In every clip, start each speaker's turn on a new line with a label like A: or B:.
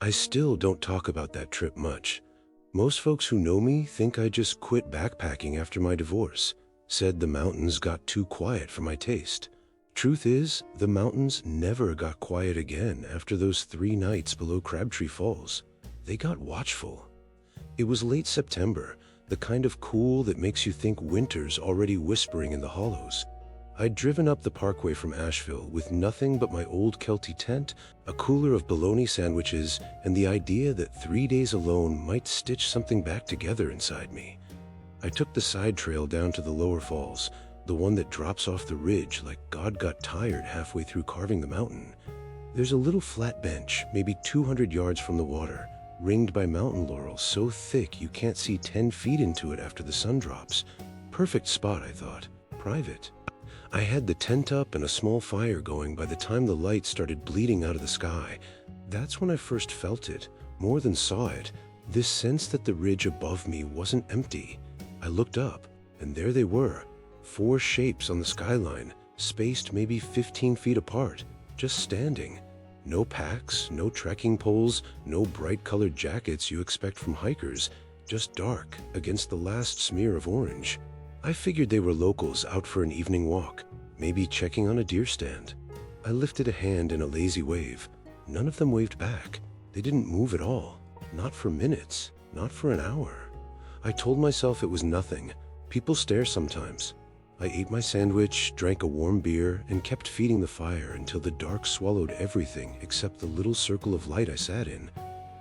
A: I still don't talk about that trip much. Most folks who know me think I just quit backpacking after my divorce, said the mountains got too quiet for my taste. Truth is, the mountains never got quiet again after those 3 nights below Crabtree Falls. They got watchful. It was late September, the kind of cool that makes you think winter's already whispering in the hollows. I'd driven up the parkway from Asheville with nothing but my old Kelty tent, a cooler of bologna sandwiches, and the idea that 3 days alone might stitch something back together inside me. I took the side trail down to the lower falls, the one that drops off the ridge like God got tired halfway through carving the mountain. There's a little flat bench, maybe 200 yards from the water, ringed by mountain laurel so thick you can't see 10 feet into it after the sun drops. Perfect spot, I thought. Private. I had the tent up and a small fire going by the time the light started bleeding out of the sky. That's when I first felt it, more than saw it, this sense that the ridge above me wasn't empty. I looked up, and there they were, 4 shapes on the skyline, spaced maybe 15 feet apart, just standing. No packs, no trekking poles, no bright-colored jackets you expect from hikers, just dark against the last smear of orange. I figured they were locals out for an evening walk, maybe checking on a deer stand. I lifted a hand in a lazy wave. None of them waved back. They didn't move at all. Not for minutes, not for an hour. I told myself it was nothing. People stare sometimes. I ate my sandwich, drank a warm beer, and kept feeding the fire until the dark swallowed everything except the little circle of light I sat in.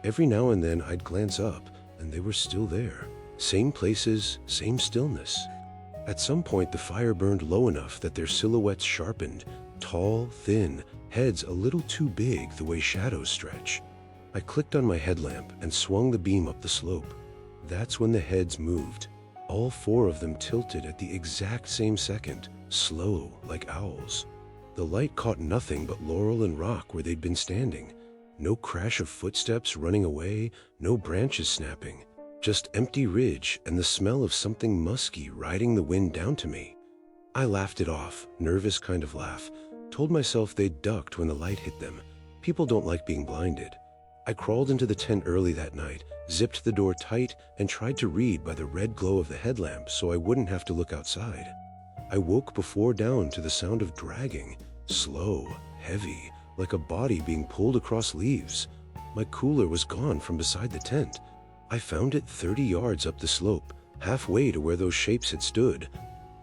A: Every now and then I'd glance up, and they were still there. Same places, same stillness. At some point the fire burned low enough that their silhouettes sharpened, tall, thin, heads a little too big the way shadows stretch. I clicked on my headlamp and swung the beam up the slope. That's when the heads moved. All 4 of them tilted at the exact same second, slow like owls. The light caught nothing but laurel and rock where they'd been standing. No crash of footsteps running away, no branches snapping. Just empty ridge and the smell of something musky riding the wind down to me. I laughed it off, nervous kind of laugh. Told myself they'd ducked when the light hit them. People don't like being blinded. I crawled into the tent early that night, zipped the door tight, and tried to read by the red glow of the headlamp so I wouldn't have to look outside. I woke before dawn to the sound of dragging, slow, heavy, like a body being pulled across leaves. My cooler was gone from beside the tent. I found it 30 yards up the slope, halfway to where those shapes had stood.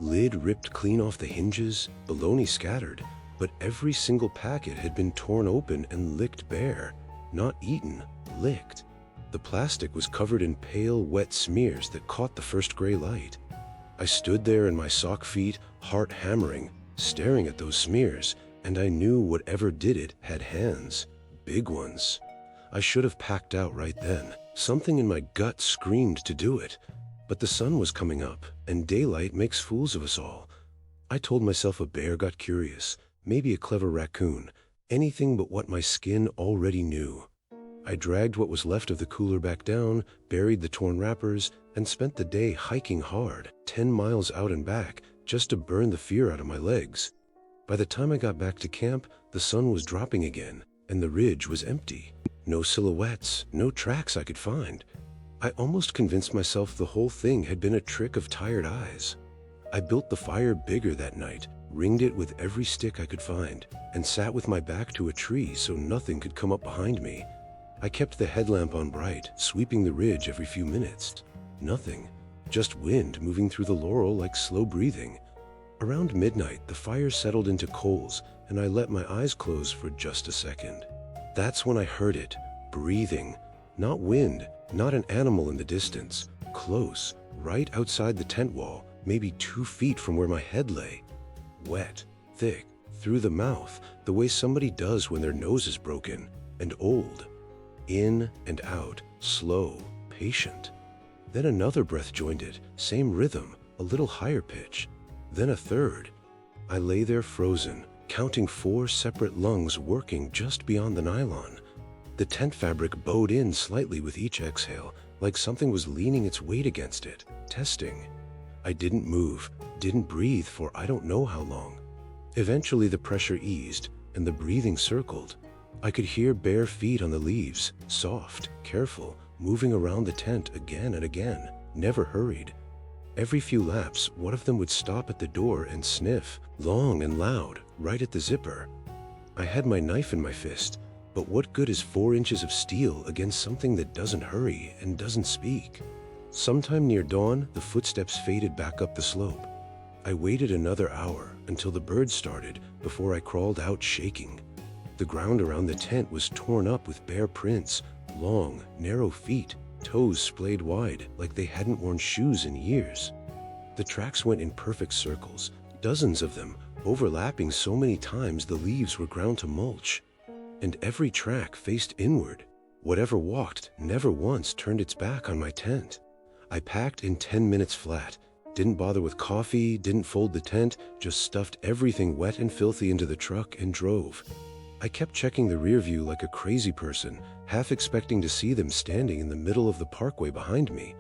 A: Lid ripped clean off the hinges, bologna scattered, but every single packet had been torn open and licked bare. Not eaten, licked. The plastic was covered in pale, wet smears that caught the first gray light. I stood there in my sock feet, heart hammering, staring at those smears, and I knew whatever did it had hands, big ones. I should have packed out right then. Something in my gut screamed to do it, but the sun was coming up, and daylight makes fools of us all. I told myself a bear got curious, maybe a clever raccoon, anything but what my skin already knew. I dragged what was left of the cooler back down, buried the torn wrappers, and spent the day hiking hard, 10 miles out and back, just to burn the fear out of my legs. By the time I got back to camp, the sun was dropping again, and the ridge was empty. No silhouettes, no tracks I could find. I almost convinced myself the whole thing had been a trick of tired eyes. I built the fire bigger that night, ringed it with every stick I could find, and sat with my back to a tree so nothing could come up behind me. I kept the headlamp on bright, sweeping the ridge every few minutes. Nothing, just wind moving through the laurel like slow breathing. Around midnight, the fire settled into coals, and I let my eyes close for just a second. That's when I heard it, breathing. Not wind, not an animal in the distance. Close, right outside the tent wall, maybe 2 feet from where my head lay. Wet, thick, through the mouth, the way somebody does when their nose is broken, and old. In and out, slow, patient. Then another breath joined it, same rhythm, a little higher pitch. Then a third. I lay there frozen, counting 4 separate lungs working just beyond the nylon. The tent fabric bowed in slightly with each exhale, like something was leaning its weight against it, testing. I didn't move, didn't breathe for I don't know how long. Eventually the pressure eased, and the breathing circled. I could hear bare feet on the leaves, soft, careful, moving around the tent again and again, never hurried. Every few laps, one of them would stop at the door and sniff, long and loud, right at the zipper. I had my knife in my fist, but what good is 4 inches of steel against something that doesn't hurry and doesn't speak? Sometime near dawn, the footsteps faded back up the slope. I waited another hour until the birds started before I crawled out shaking. The ground around the tent was torn up with bare prints, long, narrow feet, toes splayed wide like they hadn't worn shoes in years. The tracks went in perfect circles, dozens of them, overlapping so many times the leaves were ground to mulch. And every track faced inward. Whatever walked never once turned its back on my tent. I packed in 10 minutes flat, didn't bother with coffee, didn't fold the tent, just stuffed everything wet and filthy into the truck and drove. I kept checking the rear view like a crazy person, half expecting to see them standing in the middle of the parkway behind me.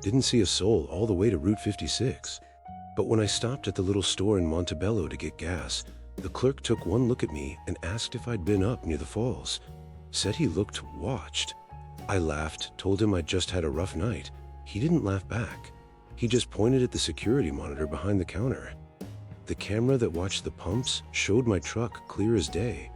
A: Didn't see a soul all the way to Route 56. But when I stopped at the little store in Montebello to get gas, the clerk took one look at me and asked if I'd been up near the falls. Said he looked watched. I laughed, told him I'd just had a rough night. He didn't laugh back. He just pointed at the security monitor behind the counter. The camera that watched the pumps showed my truck clear as day,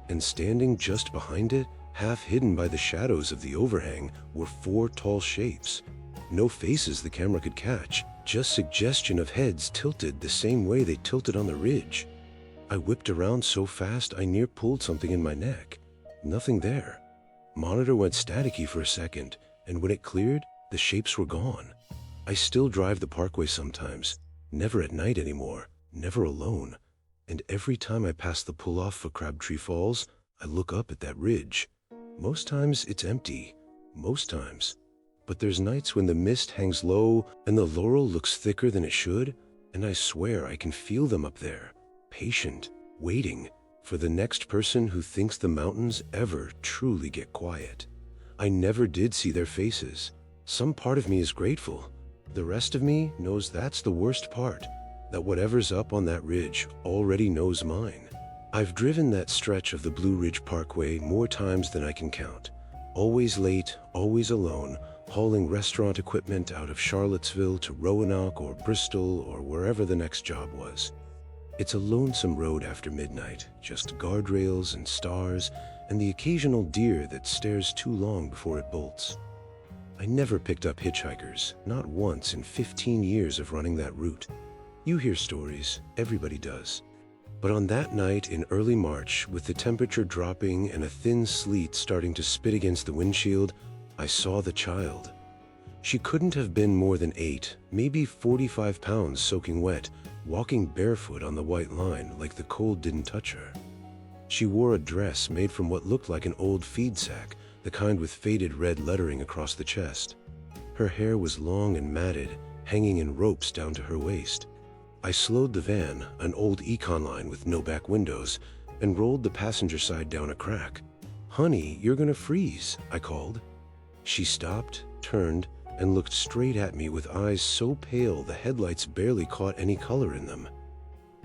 A: and standing just behind it, half hidden by the shadows of the overhang, were 4 tall shapes. No faces the camera could catch, just suggestion of heads tilted the same way they tilted on the ridge. I whipped around so fast I near pulled something in my neck. Nothing there. Monitor went staticky for a second, and when it cleared, the shapes were gone. I still drive the parkway sometimes, never at night anymore, never alone. And every time I pass the pull-off for Crabtree Falls, I look up at that ridge. Most times it's empty, most times. But there's nights when the mist hangs low and the laurel looks thicker than it should, and I swear I can feel them up there, patient, waiting for the next person who thinks the mountains ever truly get quiet. I never did see their faces. Some part of me is grateful. The rest of me knows that's the worst part, that whatever's up on that ridge already knows mine. I've driven that stretch of the Blue Ridge Parkway more times than I can count. Always late, always alone, hauling restaurant equipment out of Charlottesville to Roanoke or Bristol or wherever the next job was. It's a lonesome road after midnight, just guardrails and stars and the occasional deer that stares too long before it bolts. I never picked up hitchhikers, not once in 15 years of running that route. You hear stories, everybody does. But on that night in early March, with the temperature dropping and a thin sleet starting to spit against the windshield, I saw the child. She couldn't have been more than 8, maybe 45 pounds soaking wet, walking barefoot on the white line like the cold didn't touch her. She wore a dress made from what looked like an old feed sack, the kind with faded red lettering across the chest. Her hair was long and matted, hanging in ropes down to her waist. I slowed the van, an old econ line with no back windows, and rolled the passenger side down a crack. "Honey, you're gonna freeze," I called. She stopped, turned, and looked straight at me with eyes so pale the headlights barely caught any color in them.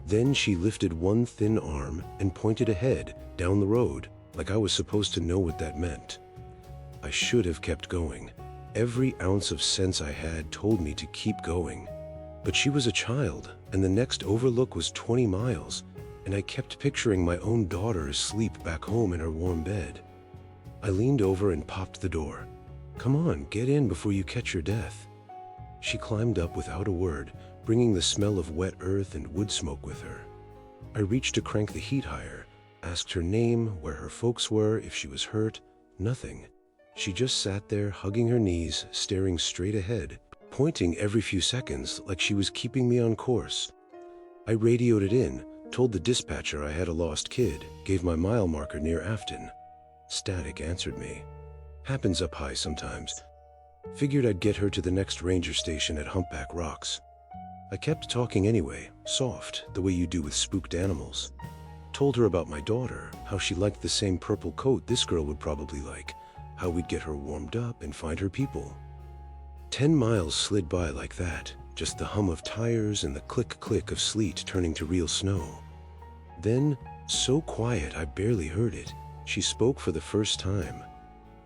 A: Then she lifted one thin arm and pointed ahead, down the road, like I was supposed to know what that meant. I should have kept going. Every ounce of sense I had told me to keep going. But she was a child, and the next overlook was 20 miles, and I kept picturing my own daughter asleep back home in her warm bed. I leaned over and popped the door. "Come on, get in before you catch your death." She climbed up without a word, bringing the smell of wet earth and wood smoke with her. I reached to crank the heat higher, asked her name, where her folks were, if she was hurt. Nothing. She just sat there, hugging her knees, staring straight ahead, pointing every few seconds like she was keeping me on course. I radioed it in, told the dispatcher I had a lost kid, gave my mile marker near Afton. Static answered me. Happens up high sometimes. Figured I'd get her to the next ranger station at Humpback Rocks. I kept talking anyway, soft, the way you do with spooked animals. Told her about my daughter, how she liked the same purple coat this girl would probably like, how we'd get her warmed up and find her people. 10 miles slid by like that, just the hum of tires and the click-click of sleet turning to real snow. Then, so quiet I barely heard it, She spoke for the first time.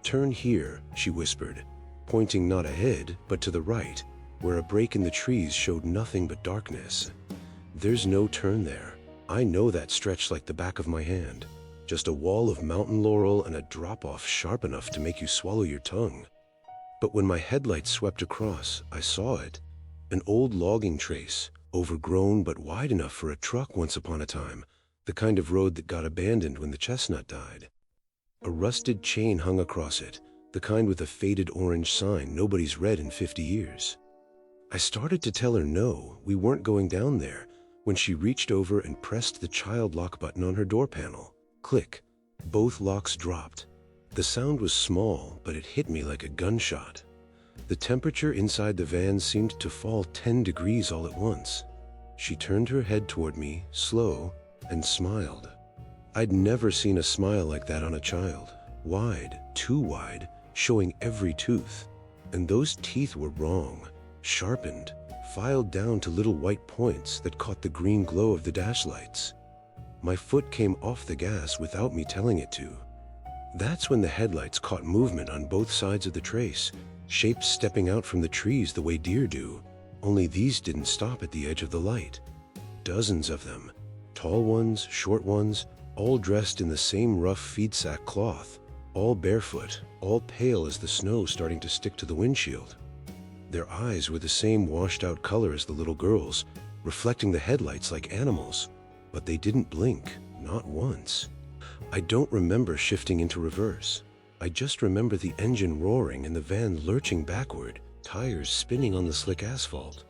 A: "Turn here," she whispered, pointing not ahead, but to the right, where a break in the trees showed nothing but darkness. "There's no turn there. I know that stretch like the back of my hand. Just a wall of mountain laurel and a drop-off sharp enough to make you swallow your tongue." But when my headlights swept across, I saw it. An old logging trace, overgrown but wide enough for a truck once upon a time, the kind of road that got abandoned when the chestnut died. A rusted chain hung across it, the kind with a faded orange sign nobody's read in 50 years. I started to tell her no, we weren't going down there, when she reached over and pressed the child lock button on her door panel. Click. Both locks dropped. The sound was small, but it hit me like a gunshot. The temperature inside the van seemed to fall 10 degrees all at once. She turned her head toward me, slow, and smiled. I'd never seen a smile like that on a child. Wide, too wide, showing every tooth. And those teeth were wrong, sharpened, filed down to little white points that caught the green glow of the dash lights. My foot came off the gas without me telling it to. That's when the headlights caught movement on both sides of the trace, shapes stepping out from the trees the way deer do, only these didn't stop at the edge of the light. Dozens of them, tall ones, short ones, all dressed in the same rough feed sack cloth, all barefoot, all pale as the snow starting to stick to the windshield. Their eyes were the same washed-out color as the little girl's, reflecting the headlights like animals, but they didn't blink, not once. I don't remember shifting into reverse. I just remember the engine roaring and the van lurching backward, tires spinning on the slick asphalt.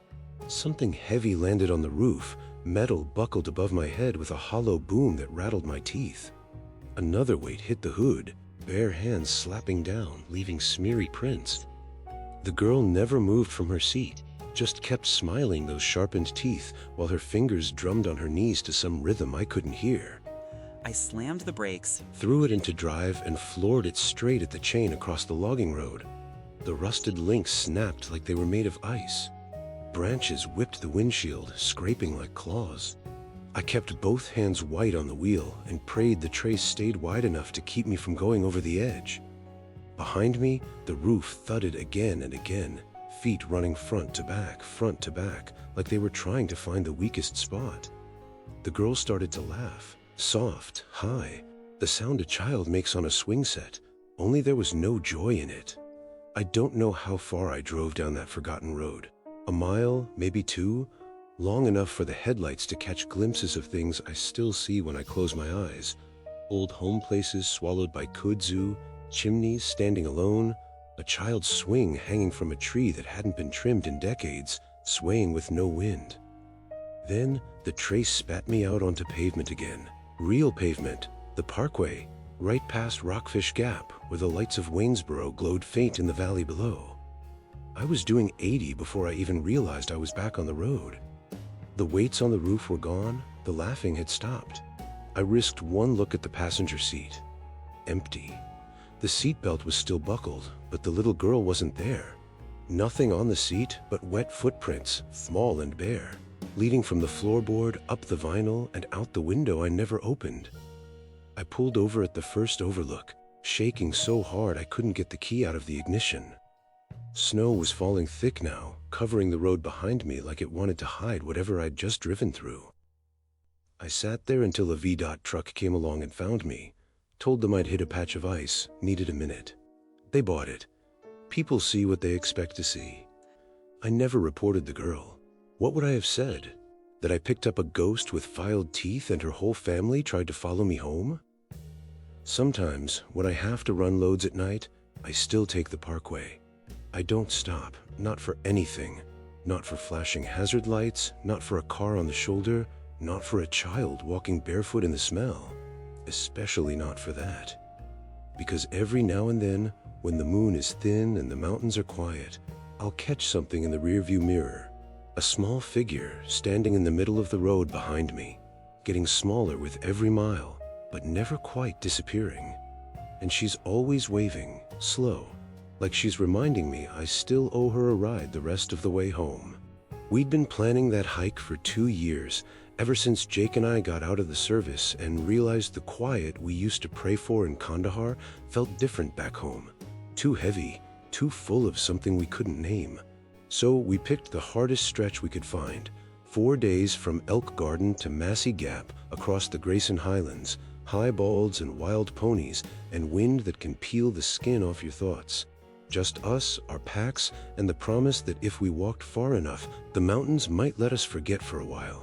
A: Something heavy landed on the roof, metal buckled above my head with a hollow boom that rattled my teeth. Another weight hit the hood, bare hands slapping down, leaving smeary prints. The girl never moved from her seat, just kept smiling those sharpened teeth while her fingers drummed on her knees to some rhythm I couldn't hear.
B: I slammed the brakes,
A: Threw it into drive and floored it straight at the chain across the logging road. The rusted links snapped like they were made of ice. Branches whipped the windshield, scraping like claws. I kept both hands white on the wheel and prayed the trace stayed wide enough to keep me from going over the edge. Behind me, the roof thudded again and again, feet running front to back, like they were trying to find the weakest spot. The girl started to laugh, soft, high, the sound a child makes on a swing set, only there was no joy in it. I don't know how far I drove down that forgotten road. A mile, maybe 2, long enough for the headlights to catch glimpses of things I still see when I close my eyes. Old home places swallowed by kudzu, chimneys standing alone, a child's swing hanging from a tree that hadn't been trimmed in decades, swaying with no wind. Then the trace spat me out onto pavement again. Real pavement, the parkway, right past Rockfish Gap, where the lights of Waynesboro glowed faint in the valley below. I was doing 80 before I even realized I was back on the road. The weights on the roof were gone, the laughing had stopped. I risked one look at the passenger seat. Empty. The seatbelt was still buckled, but the little girl wasn't there. Nothing on the seat but wet footprints, small and bare, leading from the floorboard, up the vinyl, and out the window I never opened. I pulled over at the first overlook, shaking so hard I couldn't get the key out of the ignition. Snow was falling thick now, covering the road behind me like it wanted to hide whatever I'd just driven through. I sat there until a VDOT truck came along and found me. Told them I'd hit a patch of ice, needed a minute. They bought it. People see what they expect to see. I never reported the girl. What would I have said? That I picked up a ghost with filed teeth and her whole family tried to follow me home? Sometimes, when I have to run loads at night, I still take the parkway. I don't stop, not for anything. Not for flashing hazard lights, not for a car on the shoulder, not for a child walking barefoot in the smell. Especially not for that. Because every now and then, when the moon is thin and the mountains are quiet, I'll catch something in the rearview mirror. A small figure standing in the middle of the road behind me, getting smaller with every mile, but never quite disappearing. And she's always waving, slow, like she's reminding me I still owe her a ride the rest of the way home. We'd been planning that hike for 2 years, Ever since Jake and I got out of the service and realized the quiet we used to pray for in Kandahar felt different back home. Too heavy, too full of something we couldn't name. So we picked the hardest stretch we could find. 4 days from Elk Garden to Massey Gap across the Grayson Highlands, high balds and wild ponies, and wind that can peel the skin off your thoughts. Just us, our packs, and the promise that if we walked far enough, the mountains might let us forget for a while.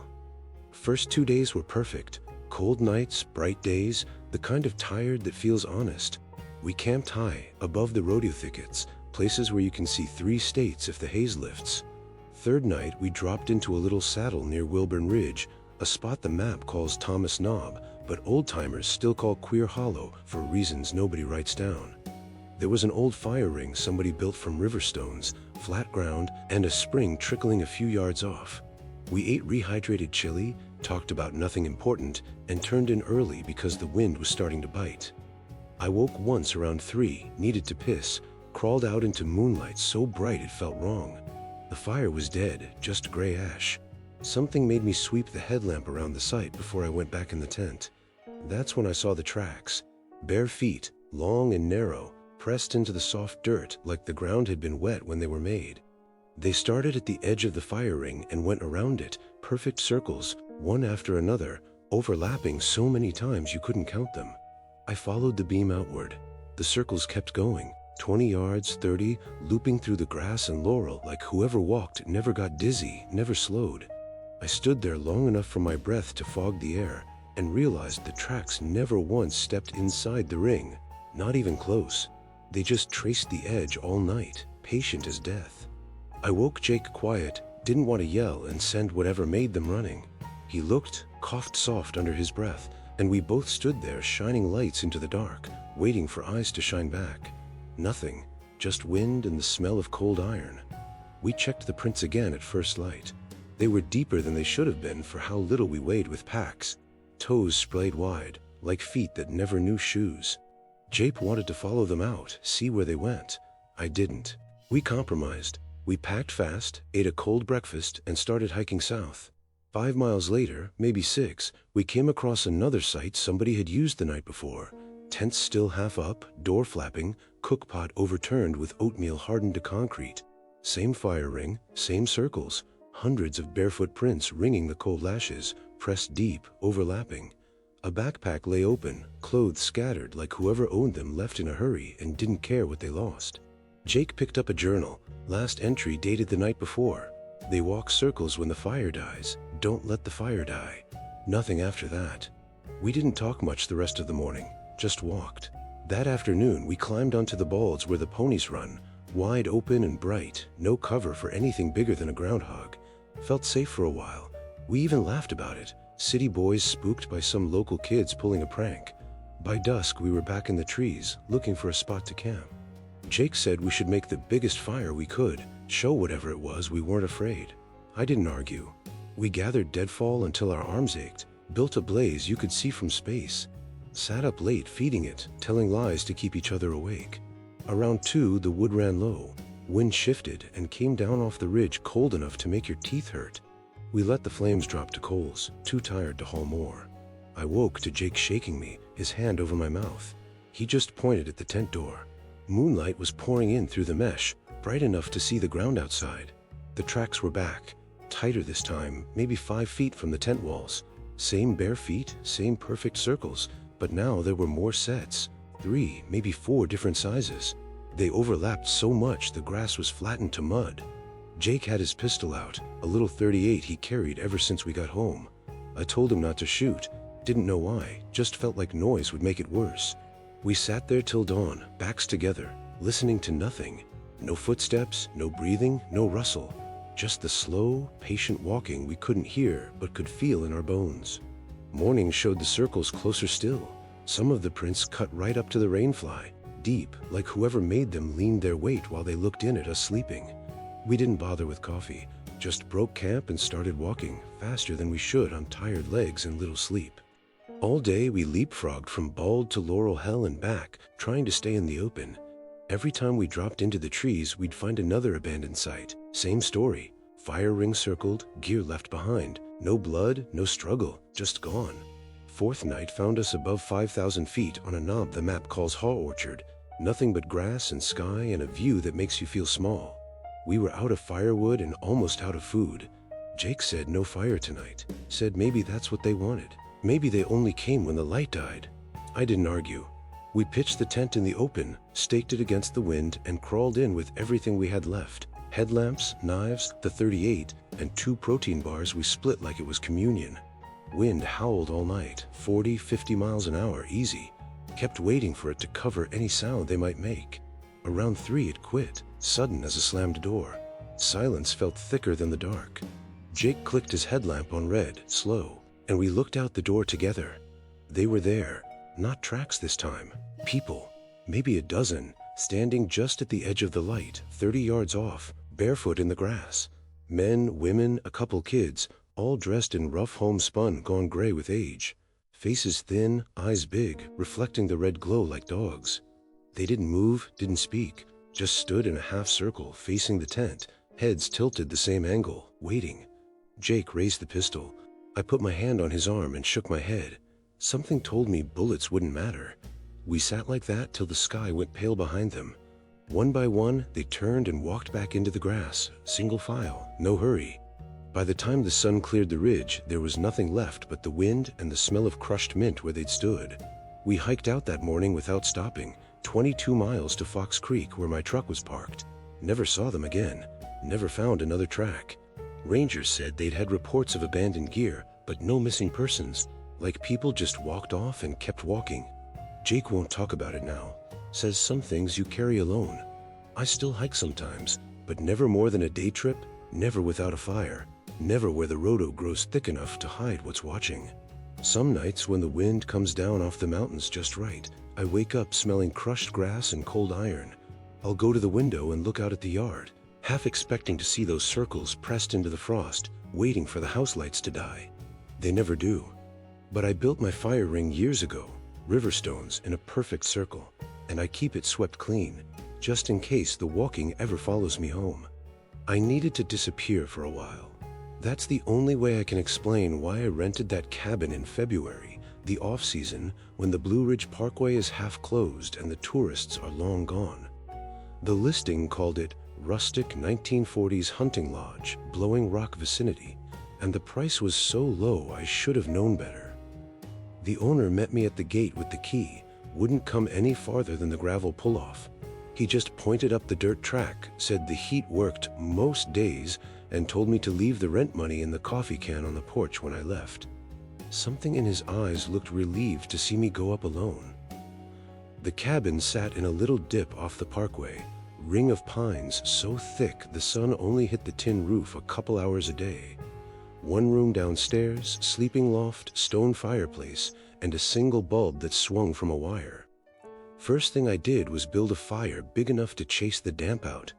A: First 2 days were perfect. Cold nights, bright days, the kind of tired that feels honest. We camped high, above the rodeo thickets, places where you can see 3 states if the haze lifts. Third night, we dropped into a little saddle near Wilburn Ridge, a spot the map calls Thomas Knob, but old-timers still call Queer Hollow for reasons nobody writes down. There was an old fire ring somebody built from river stones, flat ground, and a spring trickling a few yards off. We ate rehydrated chili, talked about nothing important, and turned in early because the wind was starting to bite. I woke once around 3, needed to piss, crawled out into moonlight so bright it felt wrong. The fire was dead, just gray ash. Something made me sweep the headlamp around the site before I went back in the tent. That's when I saw the tracks. Bare feet, long and narrow, pressed into the soft dirt like the ground had been wet when they were made. They started at the edge of the fire ring and went around it, perfect circles, one after another, overlapping so many times you couldn't count them. I followed the beam outward. The circles kept going, 20 yards, 30, looping through the grass and laurel like whoever walked never got dizzy, never slowed. I stood there long enough for my breath to fog the air and realized the tracks never once stepped inside the ring, not even close. They just traced the edge all night, patient as death. I woke Jake quiet, didn't want to yell and send whatever made them running. He looked, coughed soft under his breath, and we both stood there shining lights into the dark, waiting for eyes to shine back. Nothing, just wind and the smell of cold iron. We checked the prints again at first light. They were deeper than they should have been for how little we weighed with packs. Toes splayed wide, like feet that never knew shoes. Jake wanted to follow them out, see where they went. I didn't. We compromised. We packed fast, ate a cold breakfast, and started hiking south. 5 miles later, maybe 6, we came across another site somebody had used the night before. Tents still half up, door flapping, cookpot overturned with oatmeal hardened to concrete. Same fire ring, same circles, hundreds of barefoot prints ringing the cold lashes, pressed deep, overlapping. A backpack lay open, clothes scattered like whoever owned them left in a hurry and didn't care what they lost. Jake picked up a journal. Last entry dated the night before. They walk circles when the fire dies. Don't let the fire die. Nothing after that. We didn't talk much the rest of the morning, just walked. That afternoon, we climbed onto the balds where the ponies run, wide open and bright, no cover for anything bigger than a groundhog. Felt safe for a while. We even laughed about it. City boys spooked by some local kids pulling a prank. By dusk, we were back in the trees, looking for a spot to camp. Jake said we should make the biggest fire we could, show whatever it was we weren't afraid. I didn't argue. We gathered deadfall until our arms ached, built a blaze you could see from space. Sat up late feeding it, telling lies to keep each other awake. Around 2, the wood ran low. Wind shifted and came down off the ridge cold enough to make your teeth hurt. We let the flames drop to coals, too tired to haul more. I woke to Jake shaking me, his hand over my mouth. He just pointed at the tent door. Moonlight was pouring in through the mesh, bright enough to see the ground outside. The tracks were back, tighter this time, maybe 5 feet from the tent walls. Same bare feet, same perfect circles, but now there were more sets. 3, maybe 4 different sizes. They overlapped so much the grass was flattened to mud. Jake had his pistol out, a little .38 he carried ever since we got home. I told him not to shoot, didn't know why, just felt like noise would make it worse. We sat there till dawn, backs together, listening to nothing. No footsteps, no breathing, no rustle. Just the slow, patient walking we couldn't hear but could feel in our bones. Morning showed the circles closer still. Some of the prints cut right up to the rainfly, deep, like whoever made them leaned their weight while they looked in at us sleeping. We didn't bother with coffee, just broke camp and started walking, faster than we should on tired legs and little sleep. All day we leapfrogged from bald to laurel hell and back, trying to stay in the open. Every time we dropped into the trees, we'd find another abandoned site. Same story. Fire ring circled, gear left behind. No blood, no struggle, just gone. Fourth night found us above 5,000 feet on a knob the map calls Haw Orchard. Nothing but grass and sky and a view that makes you feel small. We were out of firewood and almost out of food. Jake said no fire tonight. Said maybe that's what they wanted. Maybe they only came when the light died. I didn't argue. We pitched the tent in the open, staked it against the wind, and crawled in with everything we had left. Headlamps, knives, the 38, and 2 protein bars we split like it was communion. Wind howled all night, 40, 50 miles an hour, easy. Kept waiting for it to cover any sound they might make. Around 3 it quit, sudden as a slammed door. Silence felt thicker than the dark. Jake clicked his headlamp on red, slow, and we looked out the door together. They were there, not tracks this time. People, maybe a dozen, standing just at the edge of the light, 30 yards off, barefoot in the grass. Men, women, a couple kids, all dressed in rough homespun gone gray with age. Faces thin, eyes big, reflecting the red glow like dogs. They didn't move, didn't speak, just stood in a half circle facing the tent, heads tilted the same angle, waiting. Jake raised the pistol. I put my hand on his arm and shook my head. Something told me bullets wouldn't matter. We sat like that till the sky went pale behind them. One by one, they turned and walked back into the grass, single file, no hurry. By the time the sun cleared the ridge, there was nothing left but the wind and the smell of crushed mint where they'd stood. We hiked out that morning without stopping, 22 miles to Fox Creek where my truck was parked. Never saw them again, never found another track. Rangers said they'd had reports of abandoned gear, but no missing persons, like people just walked off and kept walking. Jake won't talk about it now, says some things you carry alone. I still hike sometimes, but never more than a day trip, never without a fire. Never where the rhodo grows thick enough to hide what's watching. Some nights when the wind comes down off the mountains just right, I wake up smelling crushed grass and cold iron. I'll go to the window and look out at the yard, half expecting to see those circles pressed into the frost, waiting for the house lights to die. They never do. But I built my fire ring years ago, river stones in a perfect circle, and I keep it swept clean, just in case the walking ever follows me home. I needed to disappear for a while. That's the only way I can explain why I rented that cabin in February, the off-season, when the Blue Ridge Parkway is half closed and the tourists are long gone. The listing called it Rustic 1940s Hunting Lodge, Blowing Rock Vicinity, and the price was so low I should have known better. The owner met me at the gate with the key, wouldn't come any farther than the gravel pull-off. He just pointed up the dirt track, said the heat worked most days, and told me to leave the rent money in the coffee can on the porch when I left. Something in his eyes looked relieved to see me go up alone. The cabin sat in a little dip off the parkway, ring of pines so thick the sun only hit the tin roof a couple hours a day. One room downstairs, sleeping loft, stone fireplace, and a single bulb that swung from a wire. First thing I did was build a fire big enough to chase the damp out.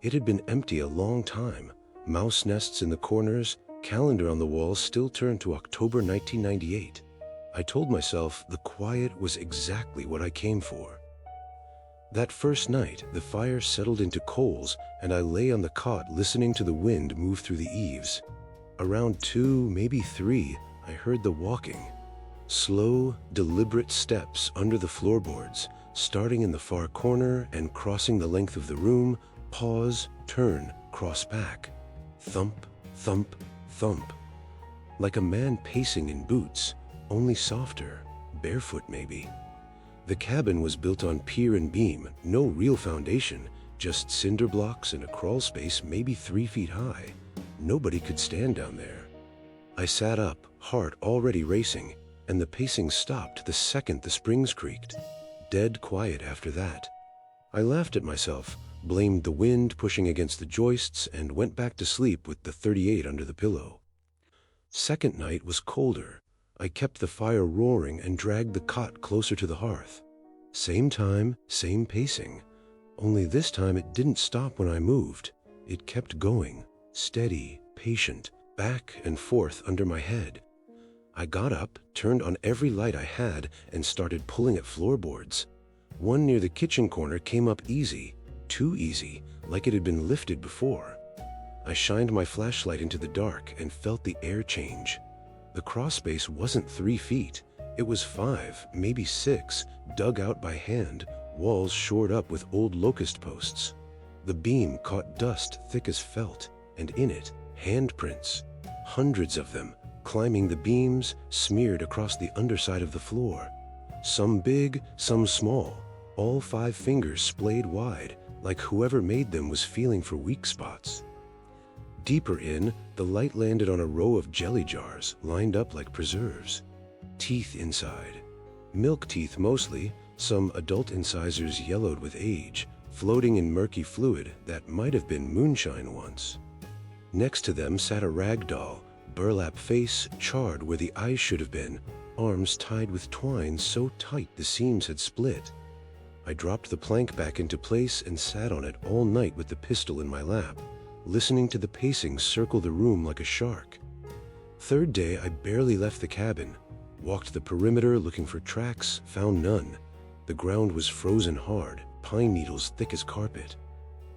A: It had been empty a long time. Mouse nests in the corners, calendar on the wall still turned to October 1998. I told myself the quiet was exactly what I came for. That first night, the fire settled into coals, and I lay on the cot listening to the wind move through the eaves. Around 2, maybe 3, I heard the walking. Slow, deliberate steps under the floorboards, starting in the far corner and crossing the length of the room, pause, turn, cross back. Thump, thump, thump. Like a man pacing in boots, only softer, barefoot maybe. The cabin was built on pier and beam, no real foundation, just cinder blocks and a crawl space maybe 3 feet high. Nobody could stand down there. I sat up, heart already racing, and the pacing stopped the second the springs creaked. Dead quiet after that. I laughed at myself, blamed the wind pushing against the joists, and went back to sleep with the 38 under the pillow. Second night was colder. I kept the fire roaring and dragged the cot closer to the hearth. Same time, same pacing. Only this time it didn't stop when I moved. It kept going, steady, patient, back and forth under my head. I got up, turned on every light I had, and started pulling at floorboards. One near the kitchen corner came up easy, too easy, like it had been lifted before. I shined my flashlight into the dark and felt the air change. The crawlspace wasn't 3 feet. It was 5, maybe 6, dug out by hand, walls shored up with old locust posts. The beam caught dust thick as felt, and in it, handprints. Hundreds of them, climbing the beams, smeared across the underside of the floor. Some big, some small, all 5 fingers splayed wide, like whoever made them was feeling for weak spots. Deeper in, the light landed on a row of jelly jars lined up like preserves. Teeth inside. Milk teeth mostly, some adult incisors yellowed with age, floating in murky fluid that might have been moonshine once. Next to them sat a rag doll, burlap face charred where the eyes should have been, arms tied with twine so tight the seams had split. I dropped the plank back into place and sat on it all night with the pistol in my lap, listening to the pacing circle the room like a shark. Third day, I barely left the cabin, walked the perimeter looking for tracks, found none. The ground was frozen hard, pine needles thick as carpet.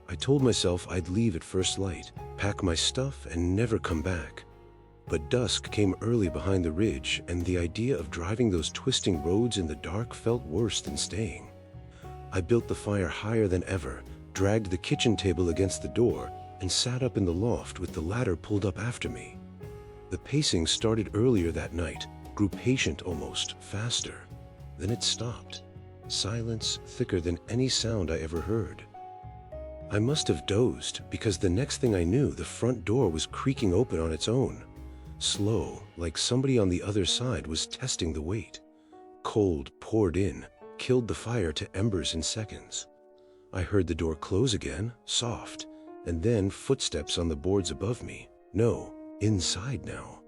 A: I told myself I'd leave at first light, pack my stuff, and never come back. But dusk came early behind the ridge, and the idea of driving those twisting roads in the dark felt worse than staying. I built the fire higher than ever, dragged the kitchen table against the door, and sat up in the loft with the ladder pulled up after me. The pacing started earlier that night, grew patient almost, faster. Then it stopped. Silence thicker than any sound I ever heard. I must have dozed, because the next thing I knew, the front door was creaking open on its own. Slow, like somebody on the other side was testing the weight. Cold poured in, killed the fire to embers in seconds. I heard the door close again, soft, and then footsteps on the boards above me. No, inside now.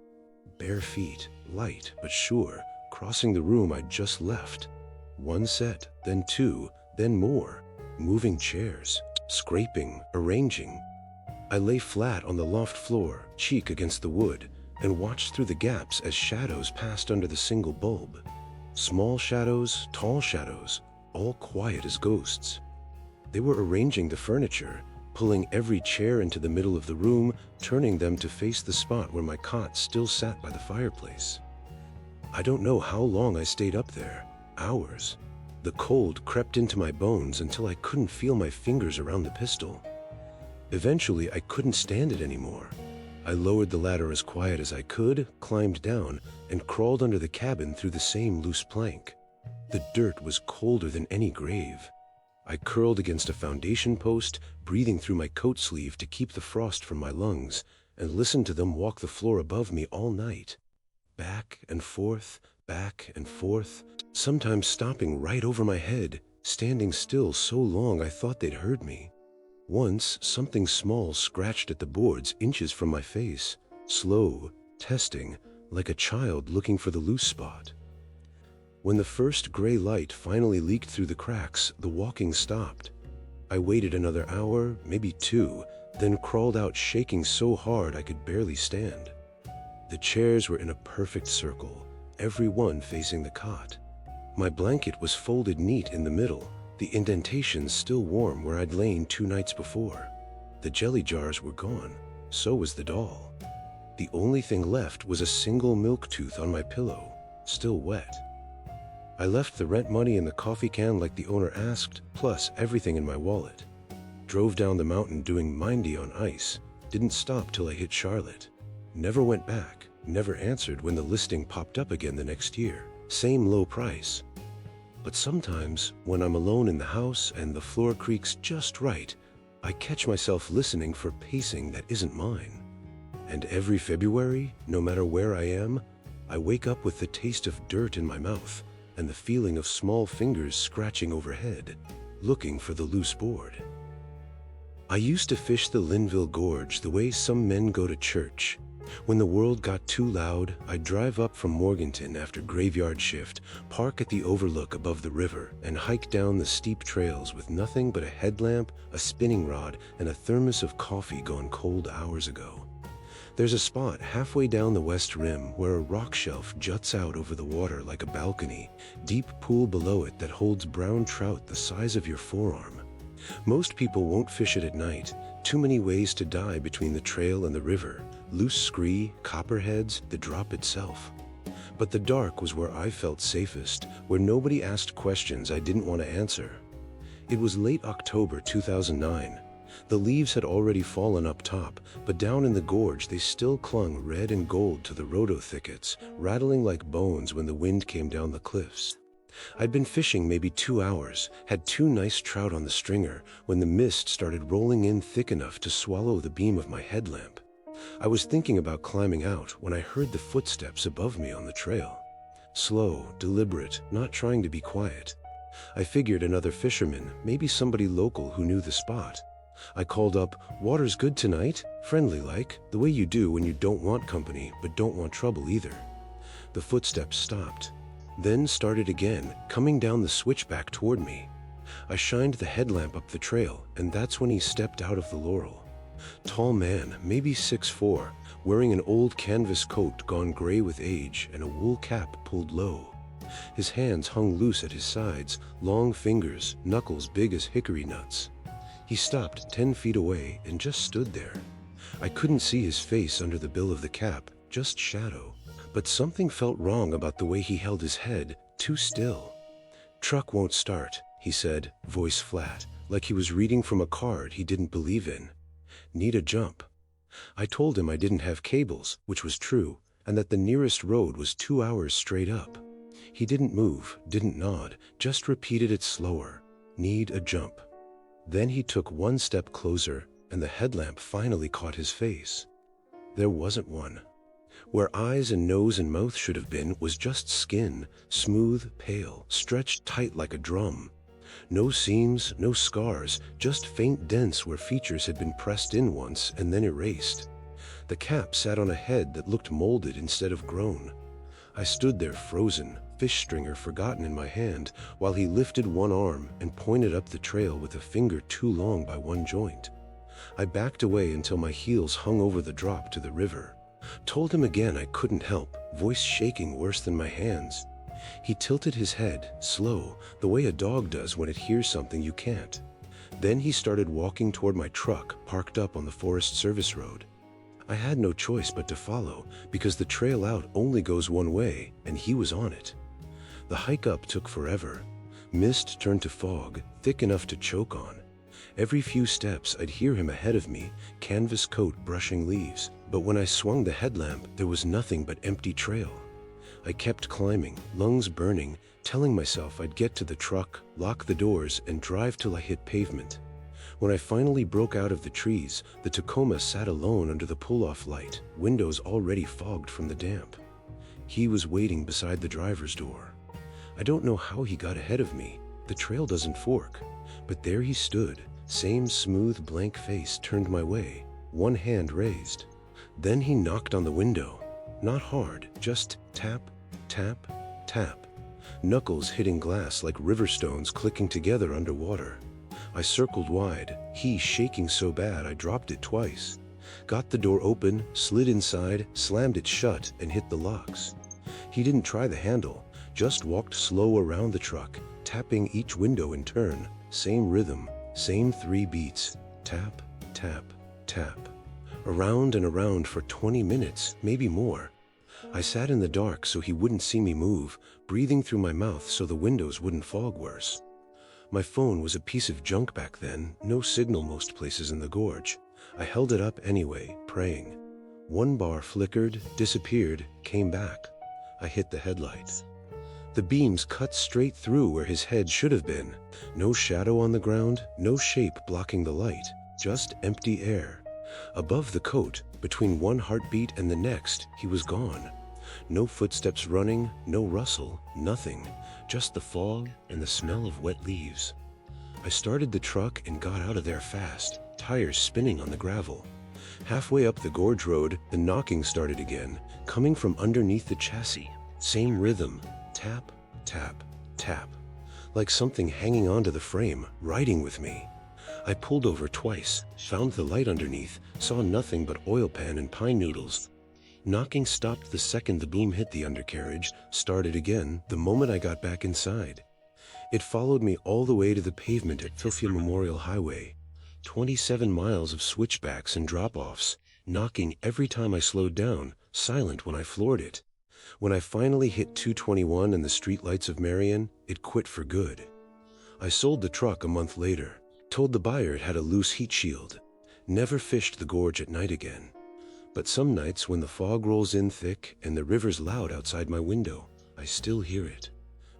A: Bare feet, light but sure, crossing the room I'd just left. One set, then 2, then more. Moving chairs, scraping, arranging. I lay flat on the loft floor, cheek against the wood, and watched through the gaps as shadows passed under the single bulb. Small shadows, tall shadows, all quiet as ghosts. They were arranging the furniture, pulling every chair into the middle of the room, turning them to face the spot where my cot still sat by the fireplace. I don't know how long I stayed up there. Hours. The cold crept into my bones until I couldn't feel my fingers around the pistol. Eventually, I couldn't stand it anymore. I lowered the ladder as quiet as I could, climbed down, and crawled under the cabin through the same loose plank. The dirt was colder than any grave. I curled against a foundation post, breathing through my coat sleeve to keep the frost from my lungs, and listened to them walk the floor above me all night. Back and forth, sometimes stopping right over my head, standing still so long I thought they'd heard me. Once, something small scratched at the boards inches from my face, slow, testing, like a child looking for the loose spot. When the first gray light finally leaked through the cracks, the walking stopped. I waited another hour, maybe 2, then crawled out shaking so hard I could barely stand. The chairs were in a perfect circle, every one facing the cot. My blanket was folded neat in the middle, the indentations still warm where I'd lain 2 nights before. The jelly jars were gone, so was the doll. The only thing left was a single milk tooth on my pillow, still wet. I left the rent money in the coffee can like the owner asked, plus everything in my wallet. Drove down the mountain doing Mindy on ice, didn't stop till I hit Charlotte. Never went back, never answered when the listing popped up again the next year. Same low price. But sometimes, when I'm alone in the house and the floor creaks just right, I catch myself listening for pacing that isn't mine. And every February, no matter where I am, I wake up with the taste of dirt in my mouth and the feeling of small fingers scratching overhead, looking for the loose board. I used to fish the Linville Gorge the way some men go to church. When the world got too loud, I'd drive up from Morganton after graveyard shift, park at the overlook above the river, and hike down the steep trails with nothing but a headlamp, a spinning rod, and a thermos of coffee gone cold hours ago. There's a spot halfway down the west rim where a rock shelf juts out over the water like a balcony, deep pool below it that holds brown trout the size of your forearm. Most people won't fish it at night. Too many ways to die between the trail and the river, loose scree, copperheads, the drop itself. But the dark was where I felt safest, where nobody asked questions I didn't want to answer. It was late October 2009. The leaves had already fallen up top, but down in the gorge they still clung red and gold to the rhodo thickets, rattling like bones when the wind came down the cliffs. I'd been fishing maybe 2 hours, had 2 nice trout on the stringer, when the mist started rolling in thick enough to swallow the beam of my headlamp. I was thinking about climbing out when I heard the footsteps above me on the trail. Slow, deliberate, not trying to be quiet. I figured another fisherman, maybe somebody local who knew the spot. I called up, "Water's good tonight?" Friendly-like, the way you do when you don't want company but don't want trouble either. The footsteps stopped, then started again, coming down the switchback toward me. I shined the headlamp up the trail, and that's when he stepped out of the laurel. Tall man, maybe 6'4", wearing an old canvas coat gone gray with age and a wool cap pulled low. His hands hung loose at his sides, long fingers, knuckles big as hickory nuts. He stopped 10 feet away and just stood there. I couldn't see his face under the bill of the cap, just shadow. But something felt wrong about the way he held his head, too still. "Truck won't start," he said, voice flat, like he was reading from a card he didn't believe in. "Need a jump." I told him I didn't have cables, which was true, and that the nearest road was 2 hours straight up. He didn't move, didn't nod, just repeated it slower. "Need a jump." Then he took 1 step closer, and the headlamp finally caught his face. There wasn't one. Where eyes and nose and mouth should have been was just skin, smooth, pale, stretched tight like a drum. No seams, no scars, just faint dents where features had been pressed in once and then erased. The cap sat on a head that looked molded instead of grown. I stood there frozen, fish stringer forgotten in my hand, while he lifted one arm and pointed up the trail with a finger too long by one joint. I backed away until my heels hung over the drop to the river. Told him again I couldn't help, voice shaking worse than my hands. He tilted his head, slow, the way a dog does when it hears something you can't. Then he started walking toward my truck, parked up on the Forest Service road. I had no choice but to follow, because the trail out only goes one way, and he was on it. The hike up took forever. Mist turned to fog, thick enough to choke on. Every few steps I'd hear him ahead of me, canvas coat brushing leaves, but when I swung the headlamp, there was nothing but empty trail. I kept climbing, lungs burning, telling myself I'd get to the truck, lock the doors, and drive till I hit pavement. When I finally broke out of the trees, the Tacoma sat alone under the pull-off light, windows already fogged from the damp. He was waiting beside the driver's door. I don't know how he got ahead of me. The trail doesn't fork. But there he stood, same smooth blank face turned my way, one hand raised. Then he knocked on the window. Not hard, just tap, tap, tap. Knuckles hitting glass like river stones clicking together underwater. I circled wide, he shaking so bad I dropped it twice. Got the door open, slid inside, slammed it shut, and hit the locks. He didn't try the handle, just walked slow around the truck, tapping each window in turn. Same rhythm, same 3 beats. Tap, tap, tap. Around and around for 20 minutes, maybe more. I sat in the dark so he wouldn't see me move, breathing through my mouth so the windows wouldn't fog worse. My phone was a piece of junk back then, no signal most places in the gorge. I held it up anyway, praying. 1 bar flickered, disappeared, came back. I hit the headlight. The beams cut straight through where his head should have been. No shadow on the ground, no shape blocking the light, just empty air. Above the coat, between one heartbeat and the next, he was gone. No footsteps running, no rustle, nothing, just the fog and the smell of wet leaves. I started the truck and got out of there fast, tires spinning on the gravel. Halfway up the gorge road, the knocking started again, coming from underneath the chassis. Same rhythm, tap, tap, tap. Like something hanging onto the frame, riding with me. I pulled over twice, found the light underneath, saw nothing but oil pan and pine noodles. Knocking stopped the second the beam hit the undercarriage, started again the moment I got back inside. It followed me all the way to the pavement at Philadelphia Memorial Highway. 27 miles of switchbacks and drop-offs, knocking every time I slowed down, silent when I floored it. When I finally hit 221 and the streetlights of Marion, it quit for good. I sold the truck a month later, told the buyer it had a loose heat shield, never fished the gorge at night again. But some nights when the fog rolls in thick and the river's loud outside my window, I still hear it.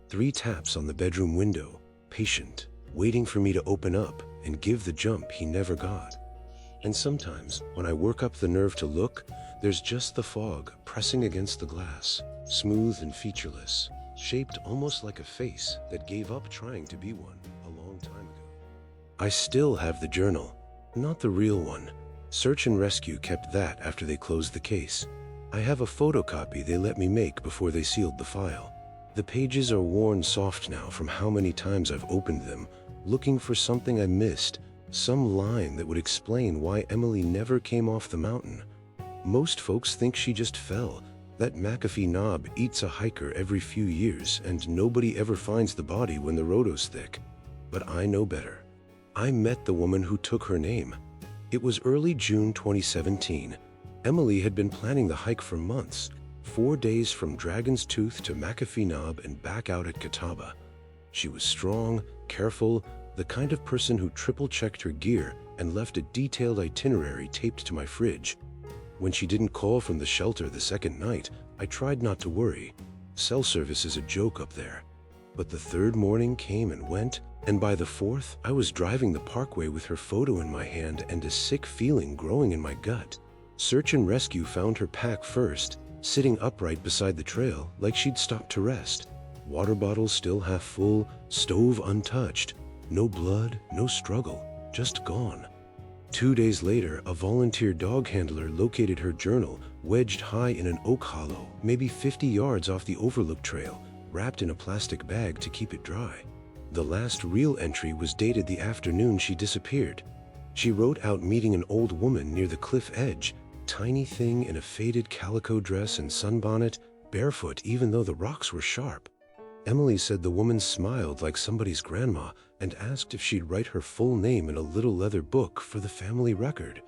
A: 3 taps on the bedroom window, patient, waiting for me to open up and give the jump he never got. And sometimes, when I work up the nerve to look, there's just the fog pressing against the glass, smooth and featureless, shaped almost like a face that gave up trying to be one a long time ago. I still have the journal, not the real one. Search and Rescue kept that after they closed the case. I have a photocopy they let me make before they sealed the file. The pages are worn soft now from how many times I've opened them, looking for something I missed, some line that would explain why Emily never came off the mountain. Most folks think she just fell. That McAfee knob eats a hiker every few years, and nobody ever finds the body when the roto's thick. But I know better. I met the woman who took her name. It was early June 2017. Emily had been planning the hike for months, 4 days from Dragon's Tooth to McAfee Knob and back out at Catawba. She was strong, careful, the kind of person who triple-checked her gear and left a detailed itinerary taped to my fridge. When she didn't call from the shelter the second night, I tried not to worry. Cell service is a joke up there. But the third morning came and went, and by the fourth, I was driving the parkway with her photo in my hand and a sick feeling growing in my gut. Search and Rescue found her pack first, sitting upright beside the trail like she'd stopped to rest. Water bottle still half full, stove untouched. No blood, no struggle, just gone. 2 days later, a volunteer dog handler located her journal wedged high in an oak hollow, maybe 50 yards off the Overlook Trail, wrapped in a plastic bag to keep it dry. The last real entry was dated the afternoon she disappeared. She wrote out meeting an old woman near the cliff edge, tiny thing in a faded calico dress and sunbonnet, barefoot even though the rocks were sharp. Emily said the woman smiled like somebody's grandma and asked if she'd write her full name in a little leather book for the family record.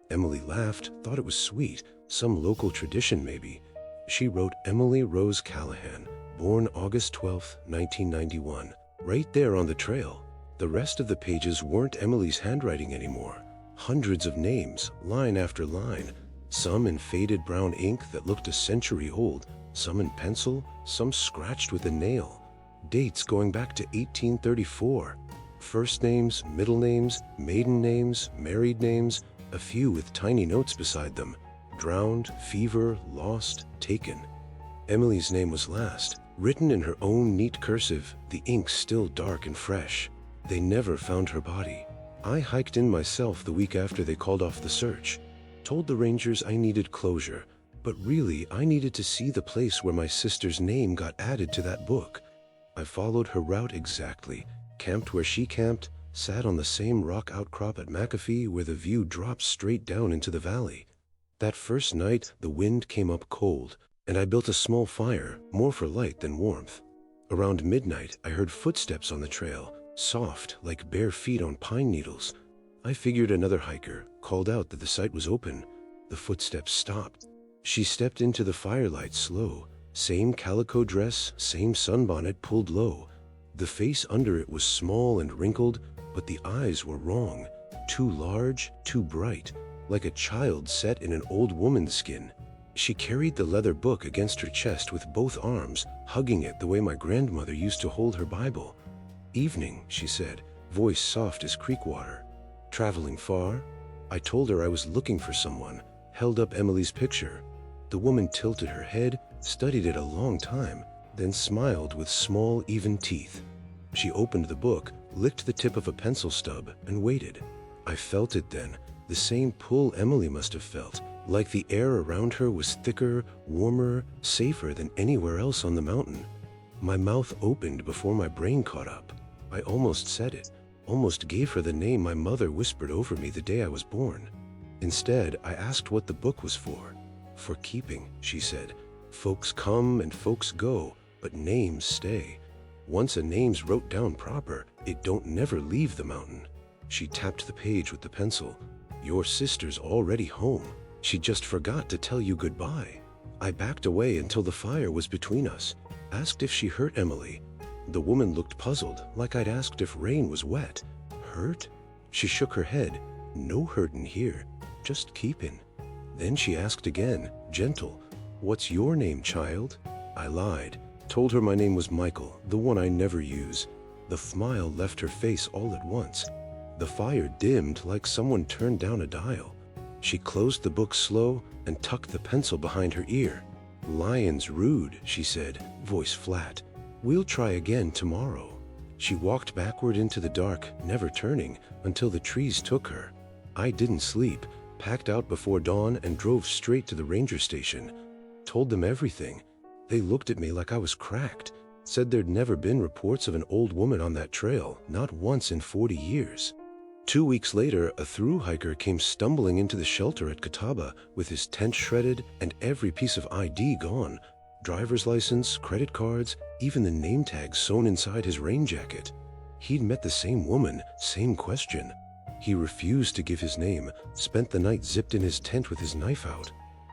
A: Emily laughed, thought it was sweet, some local tradition maybe. She wrote Emily Rose Callahan, born August 12, 1991, right there on the trail. The rest of the pages weren't Emily's handwriting anymore. Hundreds of names, line after line, some in faded brown ink that looked a century old, some in pencil, some scratched with a nail. Dates going back to 1834. First names, middle names, maiden names, married names, a few with tiny notes beside them. Drowned, fever, lost, taken. Emily's name was last, written in her own neat cursive, the ink still dark and fresh. They never found her body. I hiked in myself the week after they called off the search. Told the rangers I needed closure, but really I needed to see the place where my sister's name got added to that book. I followed her route exactly, camped where she camped, sat on the same rock outcrop at McAfee where the view drops straight down into the valley. That first night, the wind came up cold, and I built a small fire, more for light than warmth. Around midnight, I heard footsteps on the trail, soft like bare feet on pine needles. I figured another hiker, called out that the site was open. The footsteps stopped. She stepped into the firelight slow, same calico dress, same sunbonnet pulled low. The face under it was small and wrinkled, but the eyes were wrong, too large, too bright, like a child set in an old woman's skin. She carried the leather book against her chest with both arms, hugging it the way my grandmother used to hold her Bible. "Evening," she said, voice soft as creek water. "Traveling far?" I told her I was looking for someone, held up Emily's picture. The woman tilted her head, studied it a long time, then smiled with small, even teeth. She opened the book, licked the tip of a pencil stub, and waited. I felt it then, the same pull Emily must have felt, like the air around her was thicker, warmer, safer than anywhere else on the mountain. My mouth opened before my brain caught up. I almost said it, almost gave her the name my mother whispered over me the day I was born. Instead, I asked what the book was for. "For keeping," she said. "Folks come and folks go, but names stay. Once a name's wrote down proper, it don't never leave the mountain." She tapped the page with the pencil. "Your sister's already home. She just forgot to tell you goodbye." I backed away until the fire was between us, asked if she hurt Emily. The woman looked puzzled, like I'd asked if rain was wet. "Hurt?" She shook her head. "No hurtin' here, just keepin'." Then she asked again, gentle, "What's your name, child?" I lied, told her my name was Michael, the one I never use. The smile left her face all at once. The fire dimmed like someone turned down a dial. She closed the book slow and tucked the pencil behind her ear. "Lion's rude," she said, voice flat. "We'll try again tomorrow." She walked backward into the dark, never turning, until the trees took her. I didn't sleep, packed out before dawn and drove straight to the ranger station. Told them everything. They looked at me like I was cracked, said there'd never been reports of an old woman on that trail, not once in 40 years. 2 weeks later, a through hiker came stumbling into the shelter at Catawba with his tent shredded and every piece of ID gone. Driver's license, credit cards, even the name tag sewn inside his rain jacket. He'd met the same woman, same question. He refused to give his name, spent the night zipped in his tent with his knife out.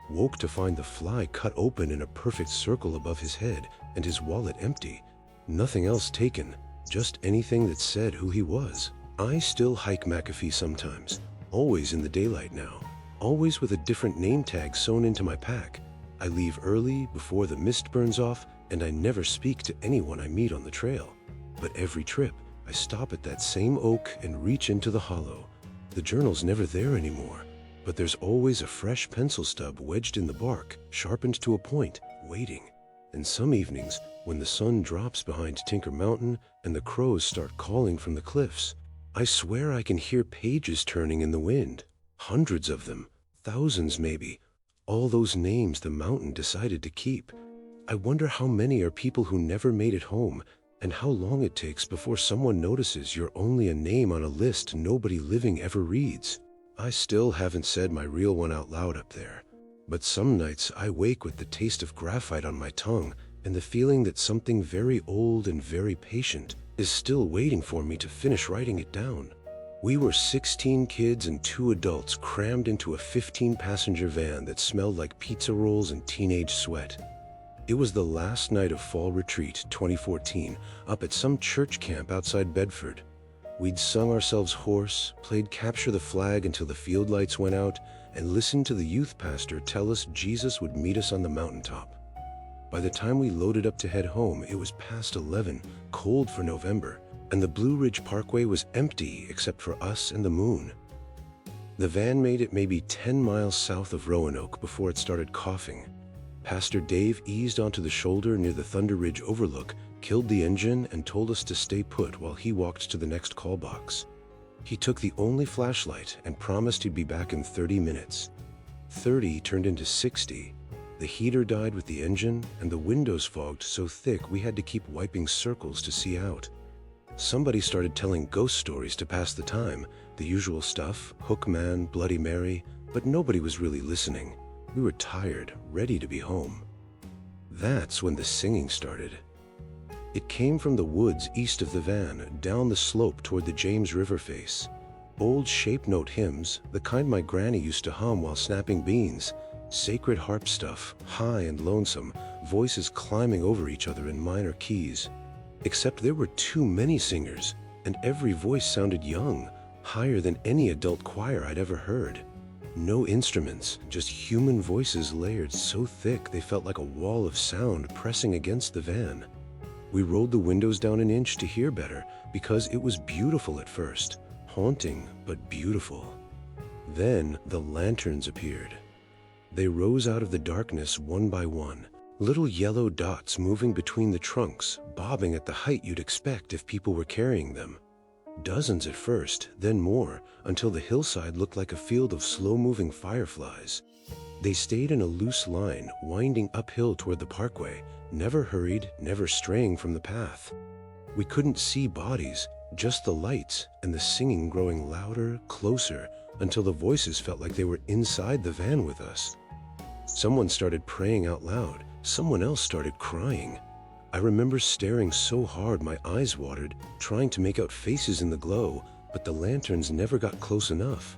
A: Woke to find the fly cut open in a perfect circle above his head and his wallet empty. Nothing else taken, just anything that said who he was. I still hike McAfee sometimes, always in the daylight now, always with a different name tag sewn into my pack. I leave early before the mist burns off, and I never speak to anyone I meet on the trail. But every trip, I stop at that same oak and reach into the hollow. The journal's never there anymore, but there's always a fresh pencil stub wedged in the bark, sharpened to a point, waiting. And some evenings, when the sun drops behind Tinker Mountain and the crows start calling from the cliffs, I swear I can hear pages turning in the wind. Hundreds of them, thousands maybe, all those names the mountain decided to keep. I wonder how many are people who never made it home, and how long it takes before someone notices you're only a name on a list nobody living ever reads. I still haven't said my real one out loud up there, but some nights I wake with the taste of graphite on my tongue and the feeling that something very old and very patient is still waiting for me to finish writing it down. We were 16 kids and 2 adults crammed into a 15-passenger van that smelled like pizza rolls and teenage sweat. It was the last night of Fall Retreat 2014, up at some church camp outside Bedford. We'd sung ourselves hoarse, played Capture the Flag until the field lights went out, and listened to the youth pastor tell us Jesus would meet us on the mountaintop. By the time we loaded up to head home, it was past 11, cold for November, and the Blue Ridge Parkway was empty except for us and the moon. The van made it maybe 10 miles south of Roanoke before it started coughing. Pastor Dave eased onto the shoulder near the Thunder Ridge overlook, killed the engine, and told us to stay put while he walked to the next call box. He took the only flashlight and promised he'd be back in 30 minutes. 30 turned into 60. The heater died with the engine, and the windows fogged so thick we had to keep wiping circles to see out. Somebody started telling ghost stories to pass the time, the usual stuff, Hook Man, Bloody Mary, but nobody was really listening. We were tired, ready to be home. That's when the singing started. It came from the woods east of the van, down the slope toward the James River face. Old shape note hymns, the kind my granny used to hum while snapping beans. Sacred harp stuff, high and lonesome, voices climbing over each other in minor keys. Except there were too many singers, and every voice sounded young, higher than any adult choir I'd ever heard. No instruments, just human voices layered so thick they felt like a wall of sound pressing against the van. We rolled the windows down an inch to hear better, because it was beautiful at first, haunting but beautiful. Then the lanterns appeared. They rose out of the darkness one by one, little yellow dots moving between the trunks, bobbing at the height you'd expect if people were carrying them. Dozens at first, then more, until the hillside looked like a field of slow-moving fireflies. They stayed in a loose line, winding uphill toward the parkway, never hurried, never straying from the path. We couldn't see bodies, just the lights, and the singing growing louder, closer, until the voices felt like they were inside the van with us. Someone started praying out loud. Someone else started crying. I remember staring so hard my eyes watered, trying to make out faces in the glow, but the lanterns never got close enough.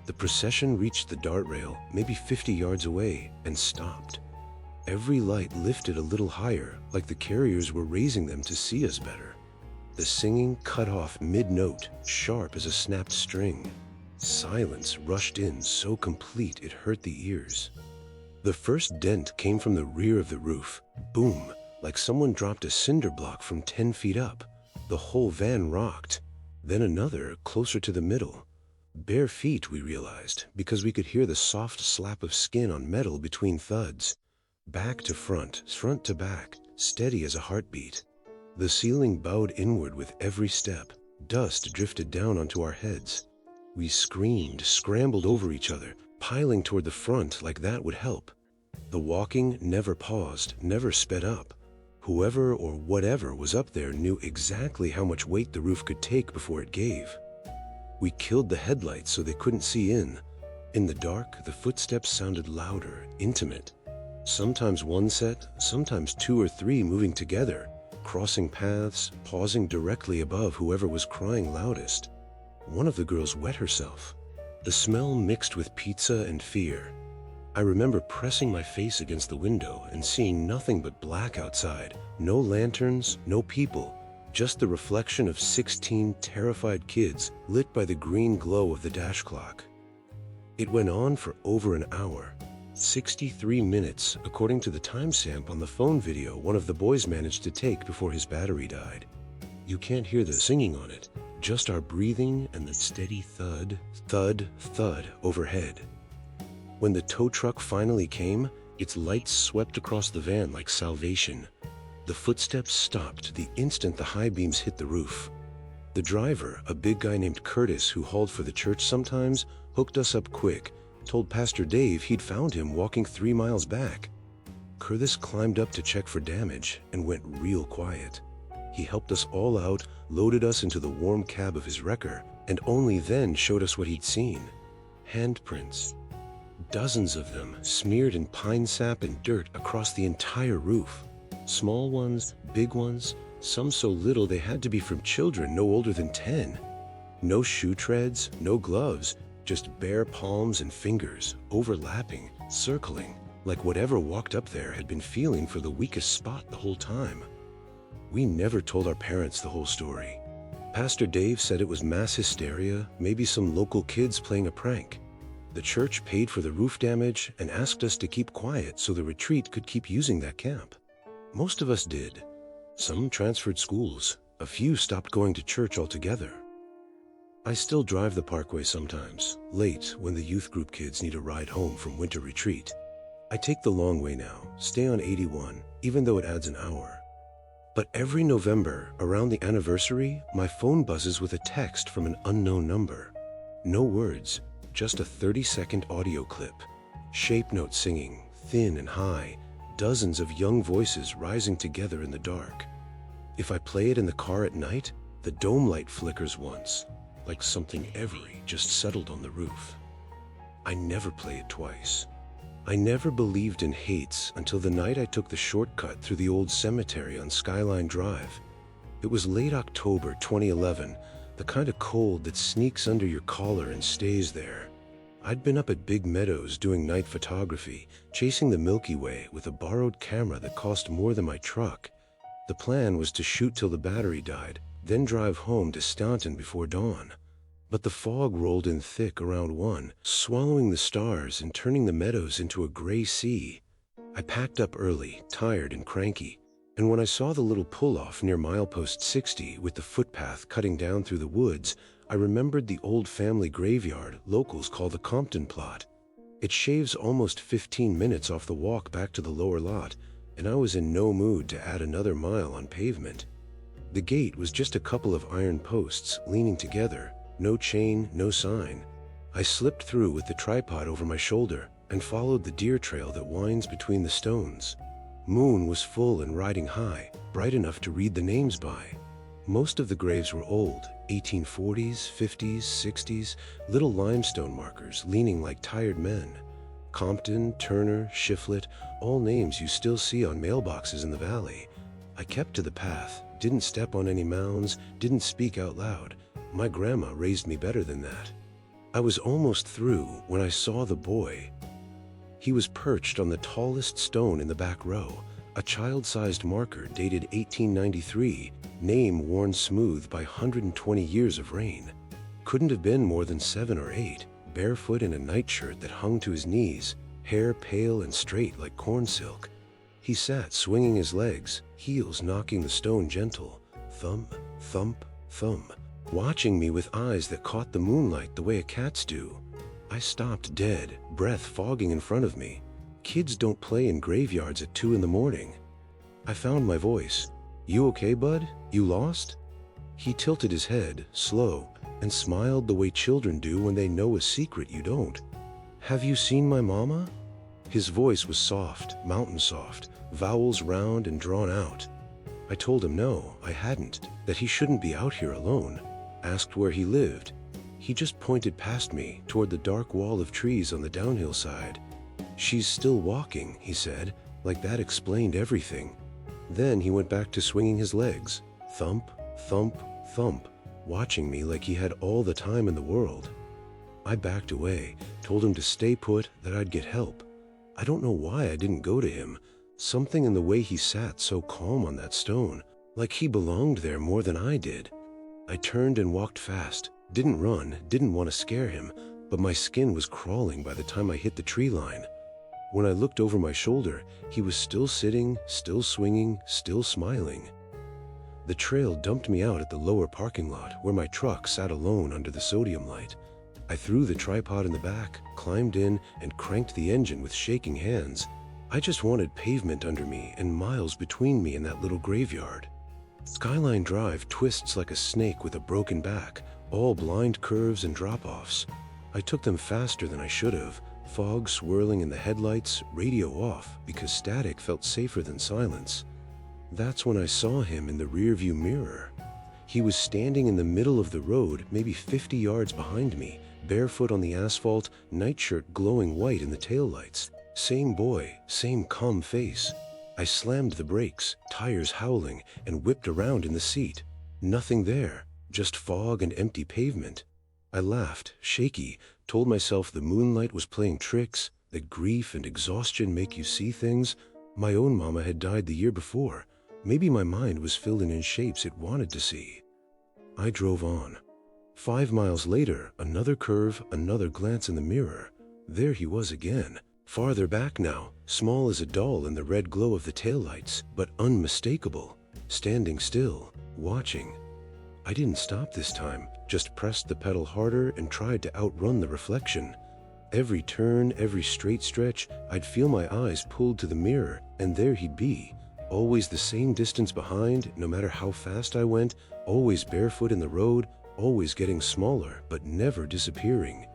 A: The procession reached the dart rail, maybe 50 yards away, and stopped. Every light lifted a little higher, like the carriers were raising them to see us better. The singing cut off mid-note, sharp as a snapped string. Silence rushed in so complete it hurt the ears. The first dent came from the rear of the roof. Boom, like someone dropped a cinder block from 10 feet up. The whole van rocked. Then another, closer to the middle. Bare feet, we realized, because we could hear the soft slap of skin on metal between thuds. Back to front, front to back, steady as a heartbeat. The ceiling bowed inward with every step. Dust drifted down onto our heads. We screamed, scrambled over each other, piling toward the front like that would help. The walking never paused, never sped up. Whoever or whatever was up there knew exactly how much weight the roof could take before it gave. We killed the headlights so they couldn't see in. In the dark, the footsteps sounded louder, intimate. Sometimes one set, sometimes two or three moving together, crossing paths, pausing directly above whoever was crying loudest. One of the girls wet herself. The smell mixed with pizza and fear. I remember pressing my face against the window and seeing nothing but black outside. No lanterns, no people, just the reflection of 16 terrified kids lit by the green glow of the dash clock. It went on for over an hour. 63 minutes, according to the timestamp on the phone video one of the boys managed to take before his battery died. You can't hear the singing on it, just our breathing and the steady thud, thud, thud overhead. When the tow truck finally came, its lights swept across the van like salvation. The footsteps stopped the instant the high beams hit the roof. The driver, a big guy named Curtis who hauled for the church sometimes, hooked us up quick, told Pastor Dave he'd found him walking 3 miles back. Curtis climbed up to check for damage and went real quiet. He helped us all out, loaded us into the warm cab of his wrecker, and only then showed us what he'd seen. Handprints. Dozens of them, smeared in pine sap and dirt across the entire roof. Small ones, big ones, some so little they had to be from children no older than 10. No shoe treads, no gloves, just bare palms and fingers, overlapping, circling, like whatever walked up there had been feeling for the weakest spot the whole time. We never told our parents the whole story. Pastor Dave said it was mass hysteria, maybe some local kids playing a prank. The church paid for the roof damage and asked us to keep quiet so the retreat could keep using that camp. Most of us did. Some transferred schools. A few stopped going to church altogether. I still drive the parkway sometimes, late when the youth group kids need a ride home from winter retreat. I take the long way now, stay on 81, even though it adds an hour. But every November, around the anniversary, my phone buzzes with a text from an unknown number. No words, just a 30-second audio clip. Shape note singing, thin and high, dozens of young voices rising together in the dark. If I play it in the car at night, the dome light flickers once, like something every just settled on the roof. I never play it twice. I never believed in hates until the night I took the shortcut through the old cemetery on Skyline Drive. It was late October 2011, the kind of cold that sneaks under your collar and stays there. I'd been up at Big Meadows doing night photography, chasing the Milky Way with a borrowed camera that cost more than my truck. The plan was to shoot till the battery died, then drive home to Staunton before dawn. But the fog rolled in thick around 1, swallowing the stars and turning the meadows into a gray sea. I packed up early, tired and cranky, and when I saw the little pull-off near milepost 60 with the footpath cutting down through the woods, I remembered the old family graveyard locals call the Compton plot. It shaves almost 15 minutes off the walk back to the lower lot, and I was in no mood to add another mile on pavement. The gate was just a couple of iron posts leaning together, no chain, no sign. I slipped through with the tripod over my shoulder and followed the deer trail that winds between the stones. Moon was full and riding high, bright enough to read the names by. Most of the graves were old, 1840s, 50s, 60s, little limestone markers leaning like tired men. Compton, Turner, Shiflett, all names you still see on mailboxes in the valley. I kept to the path, didn't step on any mounds, didn't speak out loud, My grandma raised me better than that. I was almost through when I saw the boy. He was perched on the tallest stone in the back row, a child-sized marker dated 1893, name worn smooth by 120 years of rain. Couldn't have been more than 7 or 8, barefoot in a nightshirt that hung to his knees, hair pale and straight like corn silk. He sat swinging his legs, heels knocking the stone gentle, thump, thump, thump, watching me with eyes that caught the moonlight the way a cat's do. I stopped dead, breath fogging in front of me. Kids don't play in graveyards at 2 in the morning. I found my voice. "You okay, bud? You lost?" He tilted his head, slow, and smiled the way children do when they know a secret you don't. "Have you seen my mama?" His voice was soft, mountain soft, vowels round and drawn out. I told him no, I hadn't, that he shouldn't be out here alone. Asked where he lived. He just pointed past me toward the dark wall of trees on the downhill side. "She's still walking," he said, like that explained everything. Then he went back to swinging his legs, thump, thump, thump, watching me like he had all the time in the world. I backed away, told him to stay put, that I'd get help. I don't know why I didn't go to him. Something in the way he sat so calm on that stone, like he belonged there more than I did. I turned and walked fast, didn't run, didn't want to scare him, but my skin was crawling by the time I hit the tree line. When I looked over my shoulder, he was still sitting, still swinging, still smiling. The trail dumped me out at the lower parking lot where my truck sat alone under the sodium light. I threw the tripod in the back, climbed in, and cranked the engine with shaking hands. I just wanted pavement under me and miles between me and that little graveyard. Skyline Drive twists like a snake with a broken back, all blind curves and drop-offs. I took them faster than I should have, fog swirling in the headlights, radio off because static felt safer than silence. That's when I saw him in the rearview mirror. He was standing in the middle of the road, maybe 50 yards behind me, barefoot on the asphalt, nightshirt glowing white in the taillights. Same boy, same calm face. I slammed the brakes, tires howling, and whipped around in the seat. Nothing there, just fog and empty pavement. I laughed, shaky, told myself the moonlight was playing tricks, that grief and exhaustion make you see things. My own mama had died the year before. Maybe my mind was filling in shapes it wanted to see. I drove on. 5 miles later, another curve, another glance in the mirror. There he was again. Farther back now, small as a doll in the red glow of the taillights, but unmistakable, standing still, watching. I didn't stop this time, just pressed the pedal harder and tried to outrun the reflection. Every turn, every straight stretch, I'd feel my eyes pulled to the mirror, and there he'd be, always the same distance behind, no matter how fast I went, always barefoot in the road, always getting smaller, but never disappearing.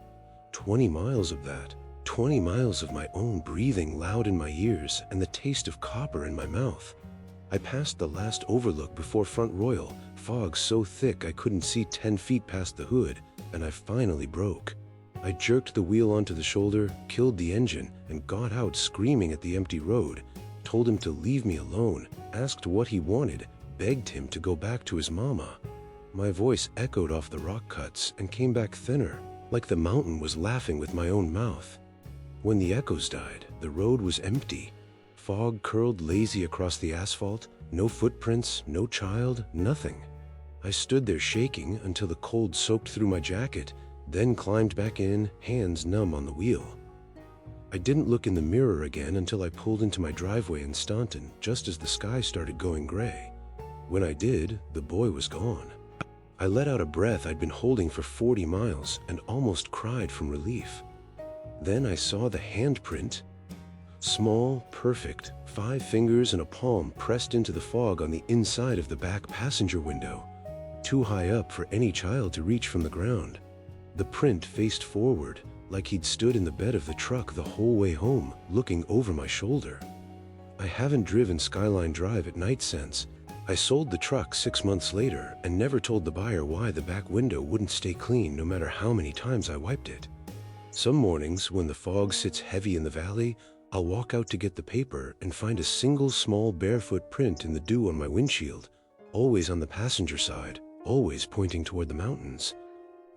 A: 20 miles of that. 20 miles of my own breathing loud in my ears and the taste of copper in my mouth. I passed the last overlook before Front Royal, fog so thick I couldn't see 10 feet past the hood, and I finally broke. I jerked the wheel onto the shoulder, killed the engine, and got out screaming at the empty road, told him to leave me alone, asked what he wanted, begged him to go back to his mama. My voice echoed off the rock cuts and came back thinner, like the mountain was laughing with my own mouth. When the echoes died, the road was empty. Fog curled lazy across the asphalt, no footprints, no child, nothing. I stood there shaking until the cold soaked through my jacket, then climbed back in, hands numb on the wheel. I didn't look in the mirror again until I pulled into my driveway in Staunton, just as the sky started going gray. When I did, the boy was gone. I let out a breath I'd been holding for 40 miles and almost cried from relief. Then I saw the handprint. Small, perfect, 5 fingers and a palm pressed into the fog on the inside of the back passenger window, too high up for any child to reach from the ground. The print faced forward, like he'd stood in the bed of the truck the whole way home, looking over my shoulder. I haven't driven Skyline Drive at night since. I sold the truck 6 months later and never told the buyer why the back window wouldn't stay clean no matter how many times I wiped it. Some mornings, when the fog sits heavy in the valley, I'll walk out to get the paper and find a single small barefoot print in the dew on my windshield, always on the passenger side, always pointing toward the mountains.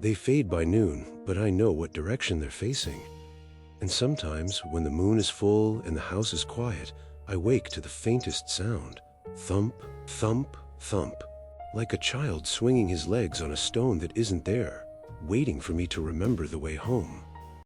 A: They fade by noon, but I know what direction they're facing. And sometimes, when the moon is full and the house is quiet, I wake to the faintest sound. Thump, thump, thump. Like a child swinging his legs on a stone that isn't there, waiting for me to remember the way home.